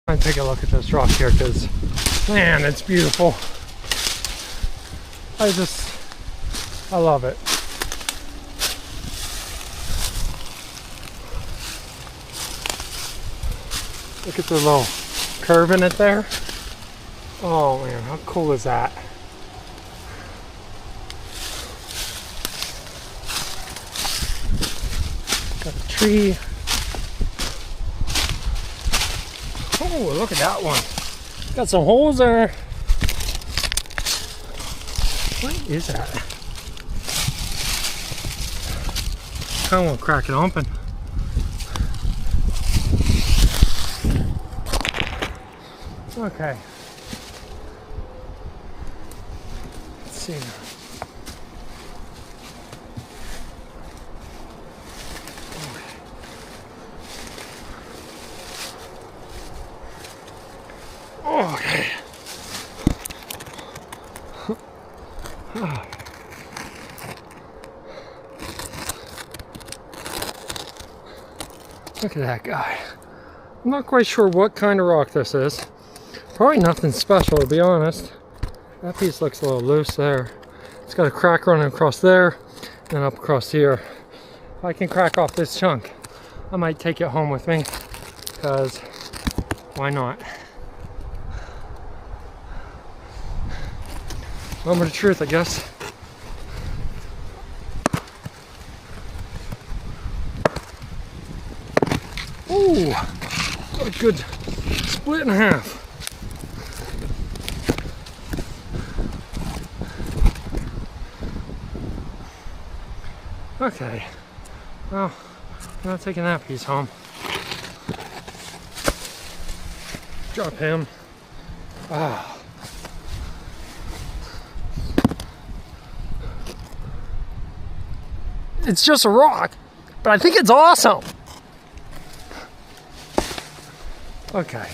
And take a look at this rock here, because man, it's beautiful. I love it. Look at the little curve in it there. Oh man, how cool is that? Got a tree. Oh, look at that one. Got some holes there. What is that? Kind of want to crack it open. Okay. Let's see. Okay. Look at that guy. I'm not quite sure what kind of rock this is. Probably nothing special, to be honest. That piece looks a little loose there. It's got a crack running across there and up across here. If I can crack off this chunk, I might take it home with me, because why not? Moment of truth, I guess. Ooh, got a good split in half. Okay, well, I'm not taking that piece home. Drop him. Ah. It's just a rock, but I think it's awesome. Okay.